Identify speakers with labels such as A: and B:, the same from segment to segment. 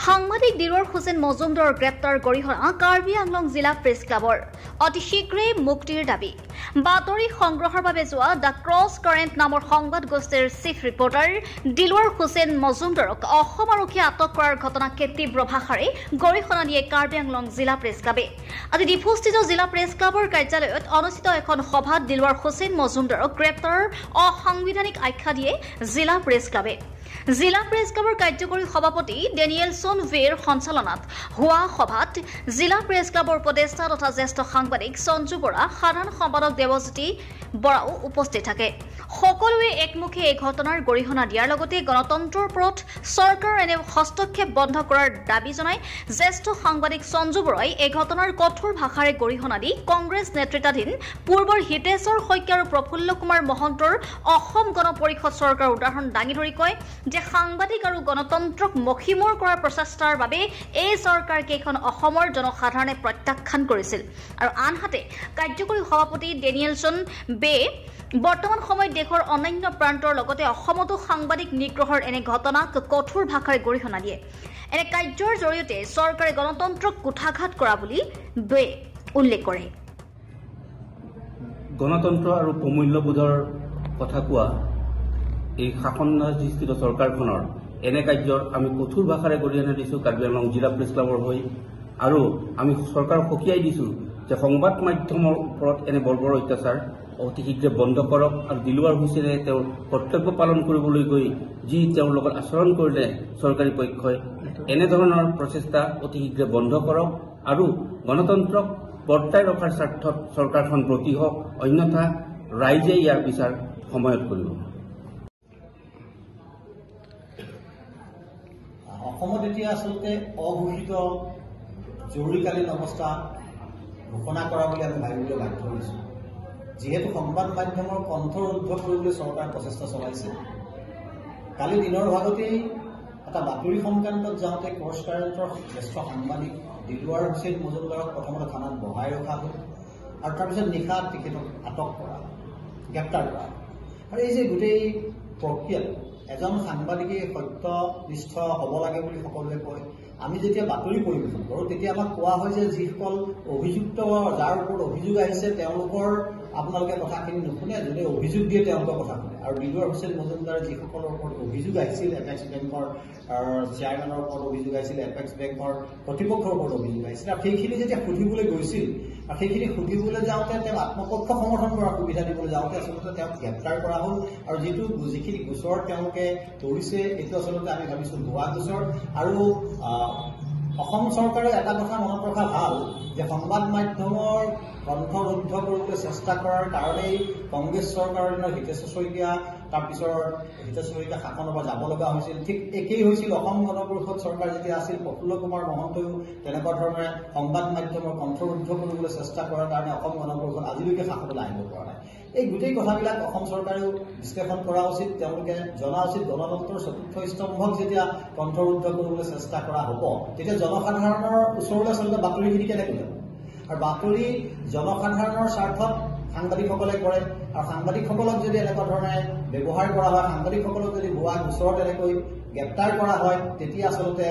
A: সাংবাদিক দিলৱাৰ হুছেইন মজুমদাৰৰ গ্ৰেপ্তাৰ গৰিহণা কাৰ্বি আংলং জিলা প্ৰেছ ক্লাবৰ অতি শীঘ্ৰে মুক্তিৰ দাবী বাতৰি সংগ্ৰহৰ বাবে যোৱা দ্য ক্ৰছ কাৰেণ্ট নামৰ সংবাদ গোষ্ঠীৰ চিফ ৰিপৰ্টাৰ দিলৱাৰ হুছেইন মজুমদাৰক অসম আৰক্ষীয়ে আটক কৰাৰ ঘটনাকে তীব্ৰ ভাষাৰে গৰিহণা দিয়ে কাৰ্বি আংলং জিলা প্ৰেছ ক্লাবে আজি ডিফুস্থিত জিলা প্ৰেছ ক্লাবৰ কাৰ্যালয়ত অনুষ্ঠিত এখন সভাত দিলৱাৰ হুছেইন মজুমদাৰক গ্ৰেপ্তাৰৰ অসাংবিধানিক আখ্যা দিয়ে জিলা প্ৰেছ ক্লাবে জিলা প্ৰেছ ক্লাবৰ কাৰ্যকৰী সভাপতি ডেনিয়েলছন ভেৰ সঞ্চালনাত হোৱা সভাত জিলা প্ৰেছ ক্লাবৰ উপদেষ্টা তথা জ্যেষ্ঠ সাংবাদিক সঞ্জু বৰা সাধাৰণ সম্পাদক দেৱজ্যোতি বৰাও উপস্থিত থাকে সকলোৱে একমুখে এই ঘটনাৰ গৰিহণা দিয়াৰ লগতে গণতন্ত্ৰৰ ওপৰত চৰকাৰৰ এনে হস্তক্ষেপ বন্ধ কৰাৰ দাবী জনাই জ্যেষ্ঠ সাংবাদিক সঞ্জু বৰাই এই ঘটনাৰ কঠোৰ ভাষাৰে গৰিহণা দি কংগ্ৰেছ নেতৃত্বাধীন পূৰ্বৰ হিতেশ্বৰ শইকীয়া আৰু প্ৰফুল্ল কুমাৰ মহন্তৰ অসম গণ পৰিষদ চৰকাৰৰ উদাহৰণ দাঙি ধৰি কয় যে সাংবাদিক আৰু গণতন্ত্ৰক মখিমূৰ কৰাৰ প্ৰচেষ্টাৰ বাবে এই চৰকাৰ কেইখন অসমৰ জনসাধাৰণে প্ৰত্যাখ্যান কৰিছিল আৰু আনহাতে কাৰ্যকৰী সভাপতি ডেনিয়েলছন বে বৰ্তমান সময়ত দেশৰ অন্যান্য প্ৰান্তৰ লগতে অসমতো সাংবাদিক নিগ্ৰহৰ এনে ঘটনাক কঠোৰ ভাষাৰে গৰিহণা দিয়ে এনে কাৰ্যৰ জৰিয়তে চৰকাৰে গণতন্ত্ৰক কুঠাঘাত কৰা বুলি বে উল্লেখ কৰে
B: গণতন্ত্ৰ আৰু প্ৰমূল্যবোধৰ কথা কোৱা এই শাসনাধিষ্ঠিত চৰকাৰখনৰ এনে কাৰ্যৰ আমি কঠোৰ ভাষাৰে গৰিহণা দিছোঁ কাৰ্বি আংলং জিলা প্ৰেছ ক্লাবৰ হৈ আৰু আমি চৰকাৰক সকীয়াই দিছোঁ যে সংবাদ মাধ্যমৰ ওপৰত এনে বৰ্বৰ অত্যাচাৰ অতি শীঘ্ৰে বন্ধ কৰক আৰু দিলৱাৰ হুছেইনে তেওঁৰ কৰ্তব্য পালন কৰিবলৈ গৈ যি তেওঁৰ লগত আচৰণ কৰিলে চৰকাৰী পক্ষই এনেধৰণৰ প্ৰচেষ্টা অতি শীঘ্ৰে বন্ধ কৰক আৰু গণতন্ত্ৰক বৰ্তাই ৰখাৰ স্বাৰ্থত চৰকাৰখন ব্ৰতী হওক অন্যথা ৰাইজে ইয়াৰ বিচাৰ সময়ত কৰিব
C: অসমত এতিয়া আচলতে অঘোষিত জৰুৰীকালীন অৱস্থা ঘোষণা কৰা বুলি আমি ভাবিবলৈ বাধ্য হৈছোঁ যিহেতু সংবাদ মাধ্যমৰ কণ্ঠৰোধ কৰিবলৈ চৰকাৰে প্ৰচেষ্টা চলাইছে কালি দিনৰ ভাগতেই এটা বাতৰি সংক্ৰান্তত যাওঁতে ক্ৰছ কাৰেণ্টৰ জ্যেষ্ঠ সাংবাদিক দিলৱাৰ হুছেইন মজুমদাৰক প্ৰথমতে থানাত বহাই ৰখা হ'ল আৰু তাৰপিছত নিশা তেখেতক আটক কৰা গ্ৰেপ্তাৰ কৰা আৰু এই যে গোটেই প্ৰক্ৰিয়াটো এজন সাংবাদিকে সত্যনিষ্ঠ হ'ব লাগে বুলি সকলোৱে কয় আমি যেতিয়া বাতৰি পৰিৱেশন কৰোঁ তেতিয়া আমাক কোৱা হয় যে যিসকল অভিযুক্ত যাৰ ওপৰত অভিযোগ আহিছে তেওঁলোকৰ আপোনালোকে কথাখিনি নুশুনে যোনে অভিযোগ দিয়ে তেওঁলোকৰ কথা শুনে আৰু দিলৱাৰ হুছেইন মজুমদাৰ যিসকলৰ ওপৰত অভিযোগ আহিছিল এপেক্স বেংকৰ চেয়াৰমেনৰ ওপৰত অভিযোগ আহিছিল এপেক্স বেংকৰ কৰ্তৃপক্ষৰ ওপৰত অভিযোগ আহিছিল আৰু সেইখিনি যেতিয়া সুধিবলৈ গৈছিল আৰু সেইখিনি সুধিবলৈ যাওঁতে তেওঁ আত্মপক্ষ সমৰ্থন কৰাৰ সুবিধা দিবলৈ যাওঁতে আচলতে তেওঁক গ্ৰেপ্তাৰ কৰা হ'ল আৰু যিখিনি গোচৰ তেওঁলোকে তৰিছে এইটো আচলতে আমি ভাবিছোঁ ভুৱা গোচৰ আৰু অসম চৰকাৰে এটা কথা মনত ৰখা ভাল যে সংবাদ মাধ্যমৰ কণ্ঠৰোধ কৰিবলৈ চেষ্টা কৰাৰ কাৰণেই কংগ্ৰেছ চৰকাৰৰ দিনৰ হিতেশ্বৰ শইকীয়া তাৰপিছত হিতেশ্বৰ শইকীয়া শাসনৰ পৰা যাব লগা হৈছিল ঠিক একেই হৈছিল অসম গণ পৰিষদ চৰকাৰ যেতিয়া আছিল প্ৰফুল্ল কুমাৰ মহন্তইও তেনেকুৱা ধৰণে সংবাদ মাধ্যমৰ কণ্ঠৰোধ কৰিবলৈ চেষ্টা কৰাৰ কাৰণে অসম গণ পৰিষদ আজিলৈকে শাসনলৈ আহিব পৰা নাই এই গোটেই কথাবিলাক অসম চৰকাৰেও বিশ্লেষণ কৰা উচিত তেওঁলোকে জনা উচিত গণতন্ত্ৰৰ চতুৰ্থ স্তম্ভক যেতিয়া কণ্ঠৰোধ কৰিবলৈ চেষ্টা কৰা হ'ব তেতিয়া জনসাধাৰণৰ ওচৰলৈ আচলতে বাতৰিখিনি কেনেকৈ যাব আৰু বাতৰি জনসাধাৰণৰ স্বাৰ্থত সাংবাদিকসকলে কৰে আৰু সাংবাদিকসকলক যদি এনেকুৱা ধৰণে ব্যৱহাৰ কৰা হয় সাংবাদিকসকলক যদি ভুৱা গোচৰত এনেকৈ গ্ৰেপ্তাৰ কৰা হয় তেতিয়া আচলতে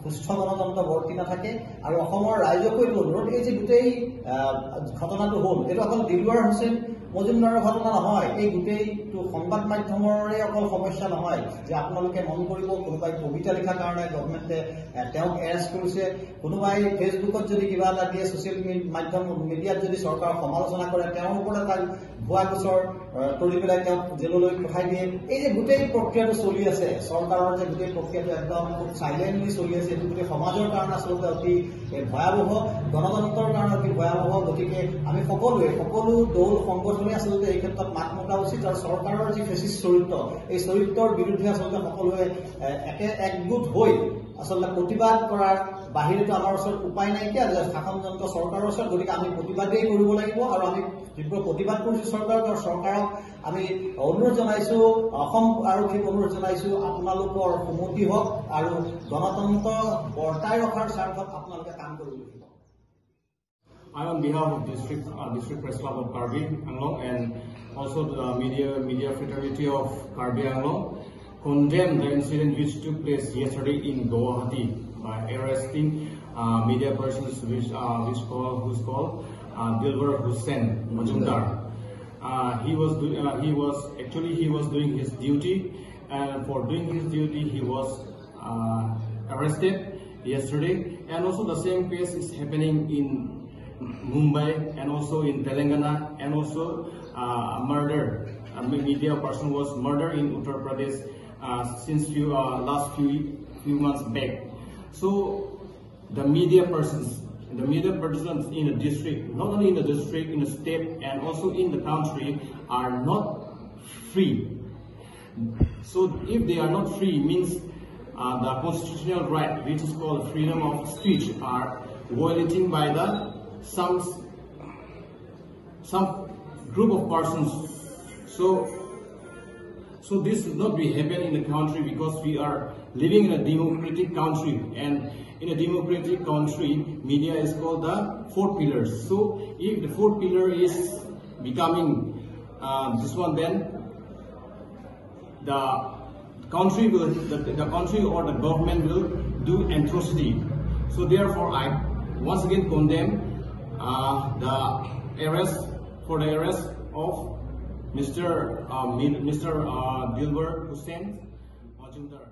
C: সুস্থ গণতন্ত্ৰ বৰ্তি নাথাকে আৰু অসমৰ ৰাইজকো এইটো অনুৰোধ এই যে গোটেই ঘটনাটো হ'ল এইটো অকল দিলৱাৰ হুছেইন মজুমদাৰৰ ঘটনা নহয় এই গোটেইটো সংবাদ মাধ্যমৰে অকল সমস্যা নহয় যে আপোনালোকে মন কৰিব কোনোবাই কবিতা লিখাৰ কাৰণে গভৰ্ণমেণ্টে তেওঁক এৰেষ্ট কৰিছে কোনোবাই ফেচবুকত যদি কিবা এটা দিয়ে ছচিয়েল মাধ্যম মিডিয়াত যদি চৰকাৰৰ সমালোচনা কৰে তেওঁৰ ওপৰত এটা ভুৱা গোচৰ তৰি পেলাই তেওঁক জেললৈ পঠাই দিয়ে এই যে গোটেই প্ৰক্ৰিয়াটো চলি আছে চৰকাৰৰ যে গোটেই প্ৰক্ৰিয়াটো একদম খুব চাইলেণ্টলি চলি আছে এইটো গোটেই সমাজৰ কাৰণে আচলতে অতি ভয়াৱহ গণতন্ত্ৰৰ কাৰণে অতি ভয়াৱহ গতিকে আমি সকলো দল সংগঠনে আচলতে এই ক্ষেত্ৰত মাত মতা উচিত আৰু চৰকাৰৰ যি ফেচিষ্ট চৰিত্ৰ এই চৰিত্ৰৰ বিৰুদ্ধে আচলতে সকলোৱে একগোট হৈ আচলতে প্ৰতিবাদ কৰাৰ বাহিৰেতো আমাৰ ওচৰত উপায় নাইকিয়া যে শাসনযন্ত্ৰ চৰকাৰৰ ওচৰত গতিকে আমি প্ৰতিবাদেই কৰিব লাগিব আৰু আমি তীব্ৰ প্ৰতিবাদ কৰিছোঁ চৰকাৰক আমি অনুৰোধ জনাইছোঁ অসম আৰক্ষীক অনুৰোধ জনাইছোঁ আপোনালোকৰ সুমতি হওক আৰু গণতন্ত্ৰ বৰ্তাই ৰখাৰ স্বাৰ্থত আপোনালোকে কাম কৰিব লাগিব
D: I'm on behalf of District Press Club of Karbi Anglong and also the media fraternity of Karbi Anglong. condemn the incident which took place yesterday in Guwahati by arresting media persons who's called Dilbar Hussain Majumdar. He was doing his duty, and for doing his duty he was arrested yesterday. And also the same case is happening in Mumbai and also in Telangana, and also murder. A media person was murdered in Uttar Pradesh since last few months back. So the media persons in the district, not only in the district, in the state, and also in the country, are not free. So if they are not free, means the constitutional right, which is called freedom of speech, are violating by some group of persons. So this should not be happening in the country, because we are living in a democratic country, and in a democratic country, media is called the fourth pillar. So if the fourth pillar is becoming this one, then the country or the government will do atrocity. So therefore, I once again condemn the arrest of Mr. Dilbar Hussain Majumdar.